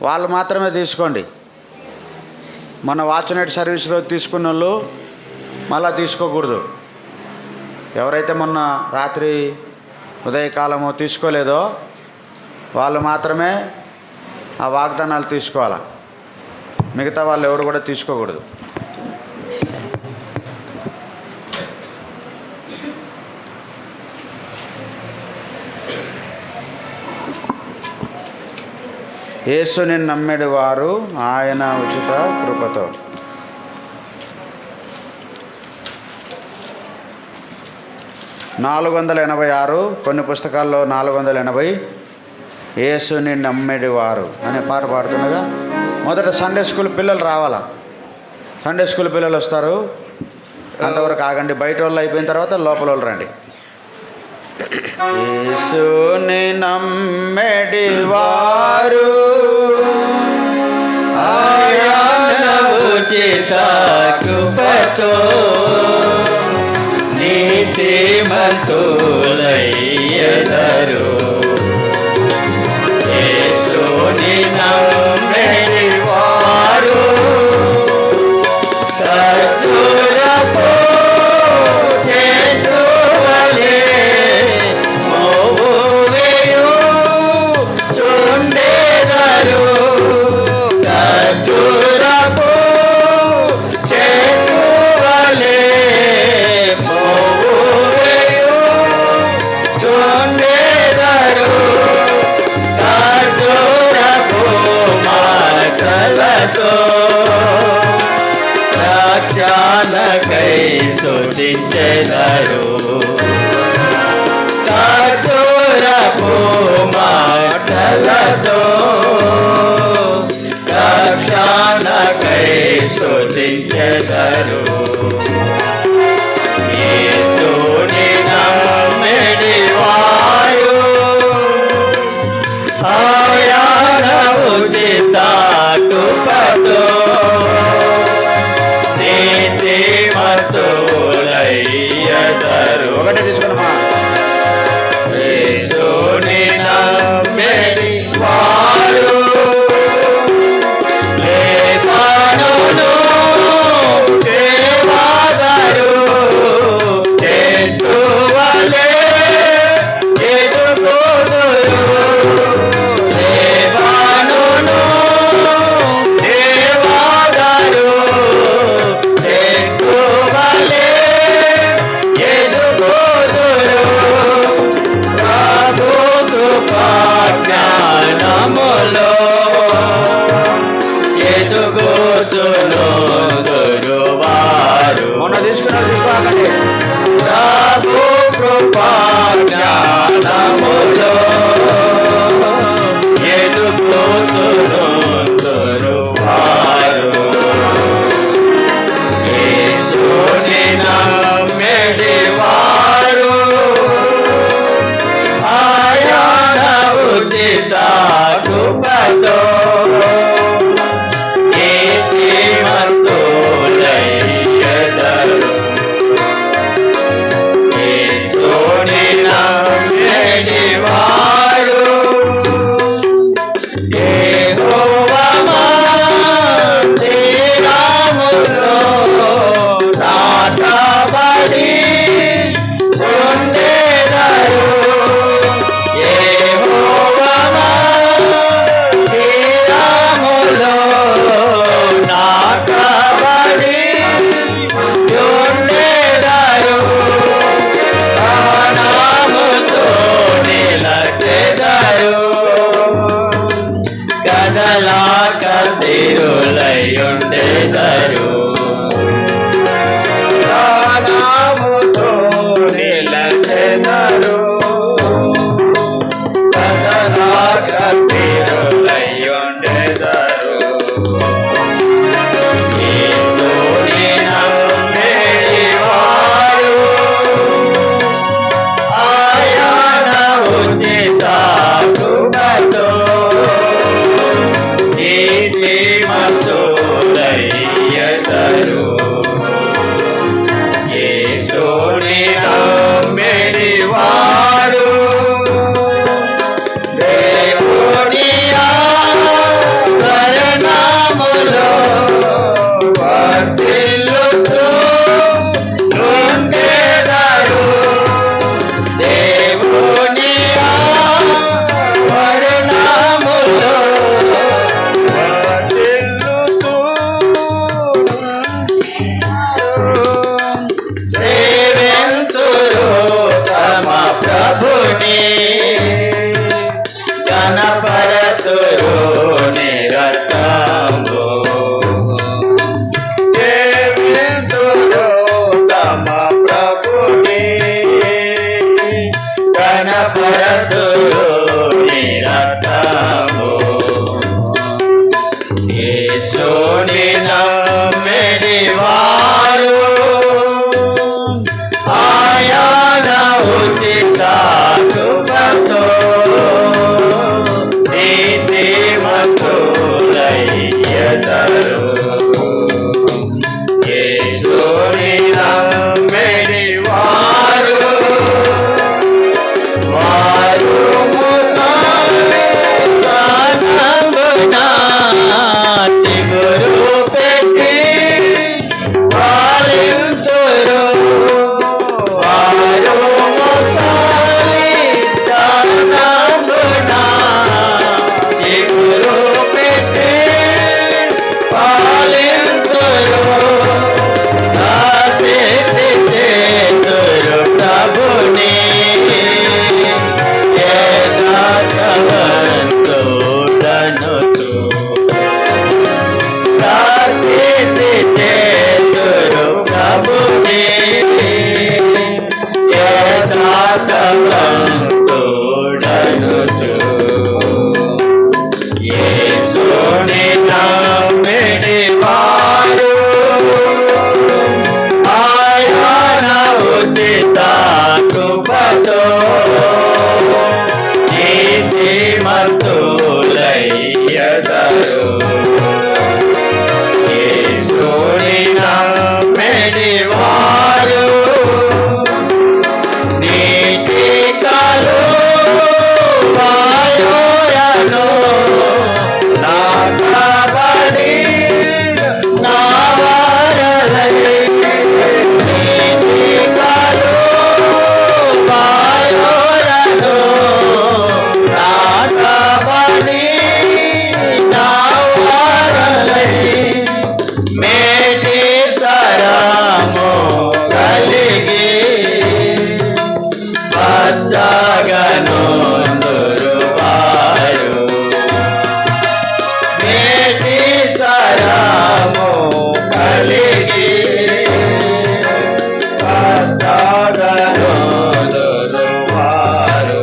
వాళ్ళు మాత్రమే తీసుకోండి. మన వాచ్నెట్ సర్వీస్లో తీసుకున్న వాళ్ళు మళ్ళా తీసుకోకూడదు. ఎవరైతే మొన్న రాత్రి ఉదయకాలము తీసుకోలేదో వాళ్ళు మాత్రమే ఆ వాగ్దానాలు తీసుకోవాలి. మిగతా వాళ్ళు ఎవరు కూడా తీసుకోకూడదు. యేసుని నమ్మెడి వారు ఆయన ఉచిత కృపతో. (486) కొన్ని పుస్తకాల్లో 480 యేసుని నమ్మెడి వారు అనే పాట పాడుతుండగా మొదట సండే స్కూల్ పిల్లలు రావాలా. సండే స్కూల్ పిల్లలు వస్తారు, అంతవరకు ఆగండి. బయట వాళ్ళు అయిపోయిన తర్వాత లోపల వాళ్ళు రండి. యేసుని నమ్మెడి వారు ఆయన ఉచిత కృపతో నీతిమంతులయ్యెదరు. యేసుని నమ్మెడి వారు ఖర్జూరపు చెట్టు వలె మోవేయు చుండెదరు. ఖర్జూరపు చెట్టు వలె మోవేయు చుండెదరు. ఖర్జూరపు మాటలతో రక్షణకై స్తుతించెదరు. ఖర్జూరపు మాటలతో రక్షణకై స్తుతించెదరు. యేసుని నమ్మెడి వారు ఆయన ఉచిత కృపతో నీతిమంతులయ్యెదరు. ఒకటే తీసుకున్నామా? యేసుని నమ్మెడి వారు లేఖనును దేవదారు చెట్టు వలె ఎదుగుదురు. లేఖనును దేవదారు చెట్టు వలె ఎదుగుదురు. ప్రభు కృపా జ్ఞానములో ఎదుగుచును వారు. మొన్న తీసుకున్నారు, తీసుకోకండి. ప్రభు కృపా జ్ఞానములో ఎదుగుచును వారు. యేసుని నమ్మెడి వారు ఆయన ఉచిత కృపతో నీతిమంతులయ్యెదరు. యేసుని నమ్మెడి వారు యెహోవా మందిరములో నాటబడి ఉండెదరు. యెహోవా మందిరములో నాటబడి ఉండెదరు. ప్రాణముతో నిలచెదరు. కదలాక స్థిరులయ్యుండెదరు. ప్రాణముతో నిలచెదరు. కదలాక స్థిరులయ్యుండెదరు. యేసుని నమ్మెడి వారు ఆయన ఉచిత కృపతో నీతిమంతులయ్యెదరు. యేసుని నమ్మిడి వారు నీటి కాలువయోరను నాటబడి నావరలై నీటి కాలువయోరను నాటబడి నావరలై మేటి సరము కలిగి పచ్చగనుందురువారు మేటి సరము కలిగి పచ్చగనుందురువారు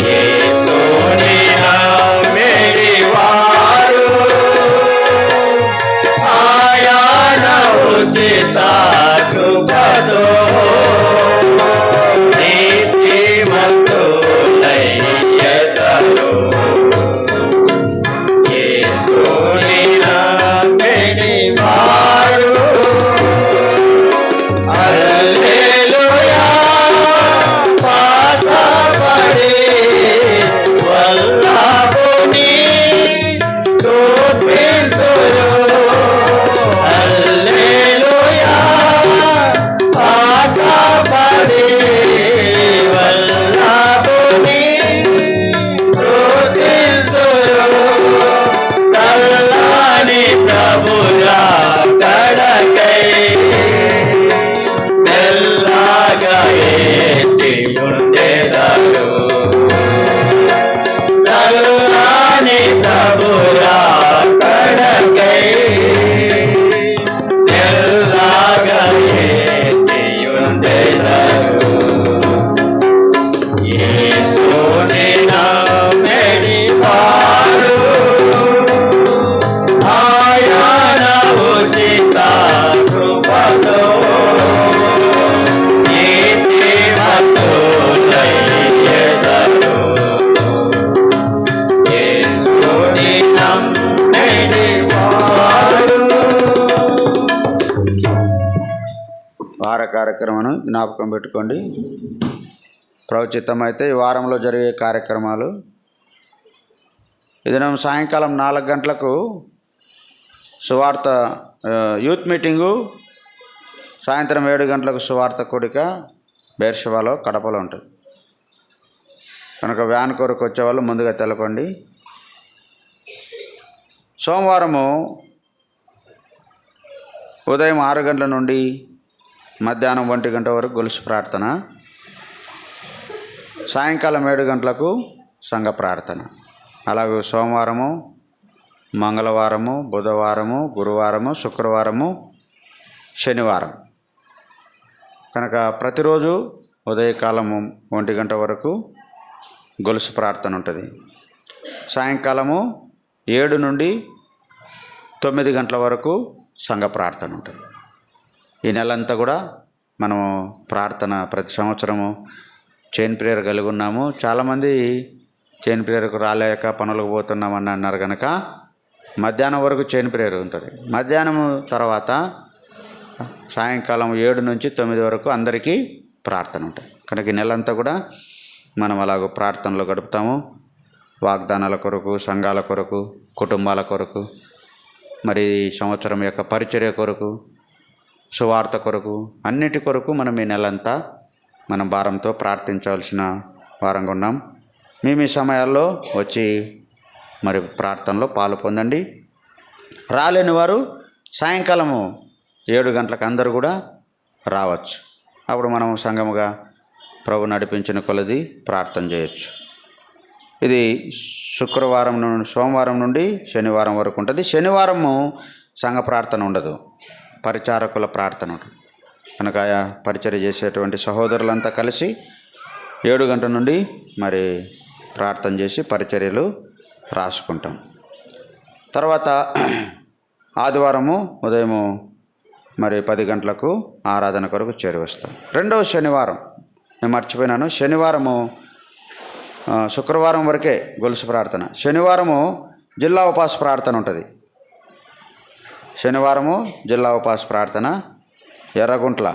యేసుని నమ్మిడి వారు ఆయన ఉచిత కృపతో నీతిమంతులయ్యెదరు. యేసుని నమ్మిడి వారు హల్లెలూయా పాటపాడి వల్లభుని స్తుతింతురు. హల్లెలూయా పాటపాడి వల్లభుని స్తుతింతురు. చల్లని ప్రభుల కడకై మెల్లగా ఎత్తియుండెదరు. చల్లని ప్రభుల కడకై మెల్లగా ఎత్తియుండెదరు. యేసుని నమ్మిడి వారు ఆయన ఉచిత కృపతో నీతిమంతులయ్యెదరు. యేసుని నమ్మిడి వారు. వార కార్యక్రమం జ్ఞాపకం పెట్టుకోండి. ప్రవచితమైతే ఈ వారంలో జరిగే కార్యక్రమాలు ఈ దినం సాయంకాలం 4 గంటలకు సువార్త యూత్ మీటింగు, సాయంత్రం 7 గంటలకు సువార్త కూడిక బేర్షవాలో కడపలో ఉంటుంది. కనుక వ్యాన్ కొరకు వచ్చేవాళ్ళు ముందుగా తెలపండి. సోమవారము ఉదయం 6 గంటల నుండి మధ్యాహ్నం 1 గంట వరకు గొలుసు ప్రార్థన, సాయంకాలం 7 గంటలకు సంఘ ప్రార్థన. అలాగే సోమవారము, మంగళవారము, బుధవారము, గురువారము, శుక్రవారము, శనివారం. కనుక ప్రతిరోజు ఉదయకాలము 1 గంట వరకు గొలుసు ప్రార్థన ఉంటుంది. సాయంకాలము 7 నుండి 9 గంటల వరకు సంఘ ప్రార్థన ఉంటుంది. ఈ నెలంతా కూడా మనము ప్రార్థన ప్రతి సంవత్సరము చైన్ ప్రేయర్ కలిగి ఉన్నాము. చాలామంది చైన్ ప్రేయర్కు రాలేక పనులకు పోతున్నామని అన్నారు. కనుక మధ్యాహ్నం వరకు చైన్ ప్రేయర్ ఉంటుంది. మధ్యాహ్నం తర్వాత సాయంకాలం 7 నుంచి 9 వరకు అందరికీ ప్రార్థన ఉంటుంది. కనుక ఈ నెలంతా కూడా మనం అలాగ ప్రార్థనలో గడుపుతాము. వాగ్దానాల కొరకు, సంఘాల కొరకు, కుటుంబాల కొరకు, మరి సంవత్సరం యొక్క పరిచర్య కొరకు, సువార్త కొరకు, అన్నిటి కొరకు మనం ఈ నెలంతా మనం భారంతో ప్రార్థించవలసిన వారంగా ఉన్నాం. మీ సమయాల్లో వచ్చి మరి ప్రార్థనలో పాలు పొందండి. రాలేని వారు సాయంకాలము 7 గంటలకు అందరూ కూడా రావచ్చు. అప్పుడు మనం సంఘముగా ప్రభు నడిపించిన కొలది ప్రార్థన చేయొచ్చు. ఇది శుక్రవారం నుండి సోమవారం నుండి శనివారం వరకు ఉంటుంది. శనివారము సంఘ ప్రార్థన ఉండదు, పరిచారకుల ప్రార్థన ఉంటుంది. కనుక ఆయా పరిచర్య చేసేటువంటి సహోదరులంతా కలిసి 7 గంటల నుండి మరి ప్రార్థన చేసి పరిచర్యలు రాసుకుంటాం. తర్వాత ఆదివారము ఉదయము మరి 10 గంటలకు ఆరాధన కొరకు చేరి వస్తాం. రెండవ శనివారం నేను మర్చిపోయినాను. శనివారము శుక్రవారం వరకే గొలుసు ప్రార్థన. శనివారము జిల్లా ఉపవాస ప్రార్థన ఉంటుంది. శనివారము జిల్లా ఉపవాస ప్రార్థన ఎర్రగుంట్ల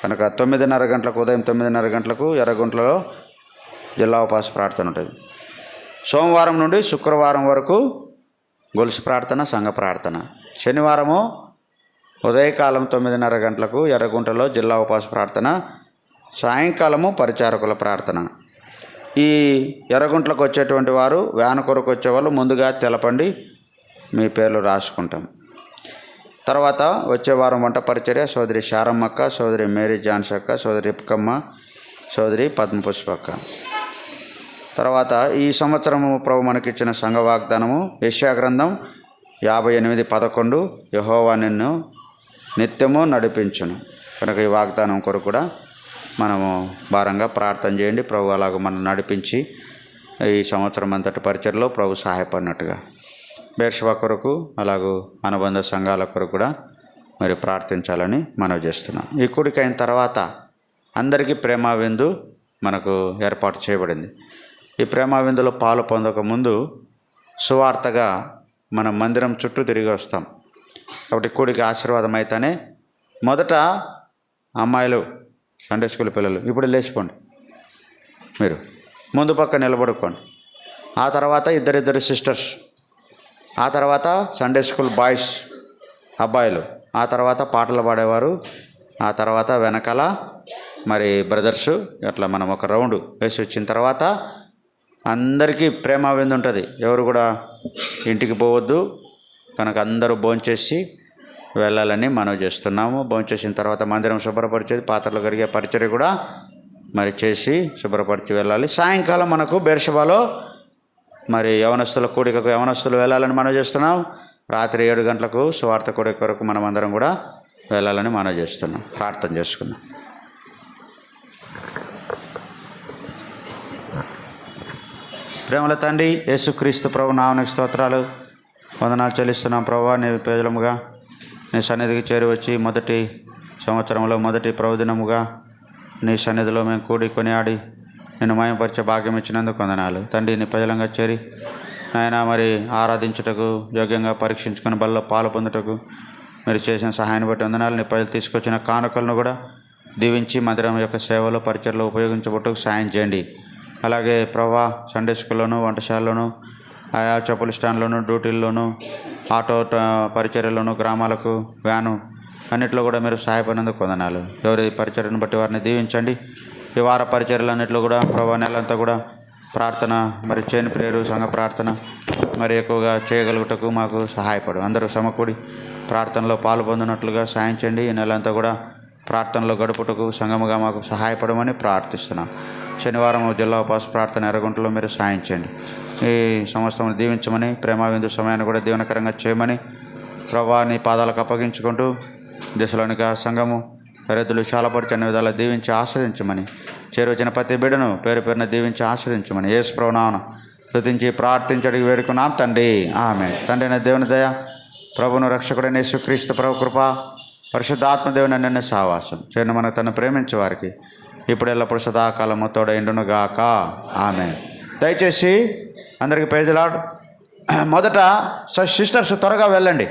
కనుక 9:30 గంటలకు, ఉదయం 9:30 గంటలకు ఎర్రగుంట్లలో జిల్లా ఉపవాస ప్రార్థన ఉంటుంది. సోమవారం నుండి శుక్రవారం వరకు గొలుసు ప్రార్థన, సంఘ ప్రార్థన. శనివారము ఉదయకాలం 9:30 గంటలకు ఎర్రగుంటలో జిల్లా ఉపవాస ప్రార్థన, సాయంకాలము పరిచారకుల ప్రార్థన. ఈ ఎర్రగుంట్లకు వచ్చేటువంటి వారు, వ్యాన్ కొరకు వచ్చేవాళ్ళు ముందుగా తెలపండి, మీ పేర్లు రాసుకుంటాం. తర్వాత వచ్చే వారం వంట పరిచర్య సోదరి శారమ్మక్క, సోదరి మేరీ జాన్సక్క, సోదరి ఇప్కమ్మ, సోదరి పద్మపుష్పక్క. తర్వాత ఈ సంవత్సరము ప్రభు మనకిచ్చిన సంఘ వాగ్దానము యెషయా గ్రంథం 58:11 యెహోవా నిన్ను నిత్యము నడిపించును. కనుక ఈ వాగ్దానం కొరకు కూడా మనము భారంగా ప్రార్థన చేయండి. ప్రభు అలాగ మనం నడిపించి ఈ సంవత్సరం అంతటి పరిచర్లో ప్రభు సహాయపడినట్టుగా బేర్షబా కొరకు అలాగూ అనుబంధ సంఘాల కొరకు కూడా మరి ప్రార్థించాలని మనవి చేస్తున్నాం. ఈ కూడిక అయిన తర్వాత అందరికీ ప్రేమ విందు మనకు ఏర్పాటు చేయబడింది. ఈ ప్రేమ విందులో పాలు పొందక ముందు సువార్తగా మనం మందిరం చుట్టూ తిరిగి వస్తాం. కాబట్టి కూడికి ఆశీర్వాదం అయితేనే మొదట అమ్మాయిలు, సండే స్కూల్ పిల్లలు ఇప్పుడు లేచిపోండి, మీరు ముందు పక్క నిలబడుకోండి. ఆ తర్వాత ఇద్దరిద్దరు సిస్టర్స్, ఆ తర్వాత సండే స్కూల్ బాయ్స్ అబ్బాయిలు, ఆ తర్వాత పాటలు పాడేవారు, ఆ తర్వాత వెనకాల మరి బ్రదర్సు. అట్లా మనం ఒక రౌండ్ వేసి వచ్చిన తర్వాత అందరికీ ప్రేమ విందు ఉంటుంది. ఎవరు కూడా ఇంటికి పోవద్దు. కనుక అందరూ భోంచేసి వెళ్ళాలని మనం చేస్తున్నాము. భోంచేసిన తర్వాత మందిరం శుభ్రపరిచేది, పాత్రలు కడిగే పరిచర్య కూడా మరి చేసి శుభ్రపరిచి వెళ్ళాలి. సాయంకాలం మనకు బేర్షబాలో మరి యవనస్తుల కూడికకు యవనస్తులు వెళ్ళాలని మనం చేస్తున్నాం. రాత్రి 7 గంటలకు సువార్త కూడిక కొరకు మనం అందరం కూడా వెళ్ళాలని మనం చేస్తున్నాం. ప్రార్థన చేసుకున్నాం. ప్రేమల తండ్రి యేసుక్రీస్తు ప్రభు నామనికి స్తోత్రాలు, వందనాలు చెల్లిస్తున్నాం. ప్రభు నీ ప్రజలముగా నీ సన్నిధికి చేరి వచ్చి మొదటి సంవత్సరంలో మొదటి ప్రభుదినముగా నీ సన్నిధిలో మేము కూడి కొనియాడి నిన్ను మయంపరిచే భాగ్యం ఇచ్చినందుకు వందనాలు తండ్రి. నీ ప్రజలంగా చేరి నాయన మరి ఆరాధించుటకు, యోగ్యంగా పరీక్షించుకుని బల్లో పాలు పొందుటకు మీరు చేసిన సహాయాన్ని బట్టి వందనాలు. నీ ప్రజలు తీసుకొచ్చిన కానుకలను కూడా దీవించి మందిరం యొక్క సేవలో పరిచయలో ఉపయోగించబట్టుకు సాయం చేయండి. అలాగే ప్రభా సండే స్కూల్లోను, వంటశాలలోను, ఆయా చెప్పుల స్టాండ్లోను, డ్యూటీల్లోను, ఆటో పరిచర్యలోను, గ్రామాలకు వ్యాను అన్నింటిలో కూడా మీరు సహాయపడినందుకు వందనాలు. ఎవరి పరిచర్యను బట్టి వారిని దీవించండి. ఈ వార పరిచర్యలన్నింటిలో కూడా ప్రభా నెలంతా కూడా ప్రార్థన మరి చేయని ప్రేరు సంఘ ప్రార్థన మరి ఎక్కువగా చేయగలుగుటకు మాకు సహాయపడు. అందరూ సమకూడి ప్రార్థనలో పాలు పొందినట్లుగా సాయం చేయండి. ఈ నెలంతా కూడా ప్రార్థనలో గడుపుటకు సంఘముగా మాకు సహాయపడమని ప్రార్థిస్తున్నాం. శనివారం జిల్లా ఉపవాస ప్రార్థన ఎర్రగుంటలో మీరు సాయం చేయండి. ఈ సంవత్సరం దీవించమని, ప్రేమ విందు సమయాన్ని కూడా దీవెనకరంగా చేయమని ప్రభా నీ పాదాలకు అప్పగించుకుంటూ దిశలోనిక సంఘము పరిధులు చాలాపరిచి అన్ని విధాలా దీవించి ఆస్వాదించమని, చేరువచ్చిన ప్రతి బిడ్డను పేరు పేరున దీవించి ఆస్వాదించమని యేసు ప్రభువు నామమున స్తుతించి ప్రార్థించడానికి వేడుకున్నాం తండ్రి. ఆమేన్. తండ్రి అయిన దేవుని దయ, ప్రభువును రక్షకుడైన యేసుక్రీస్తు ప్రభు కృప, పరిశుద్ధాత్మ దేవుని నిన్న సహవాసం చేరిన మనకు తను ప్రేమించే వారికి ఇప్పుడు ఎల్లప్పుడు సదాకాలము తోడైండును గాక. ఆమేన్. దయచేసి అందరికీ ప్రైజ్ ది లార్డ్. మొదట సిస్టర్స్ త్వరగా వెళ్ళండి.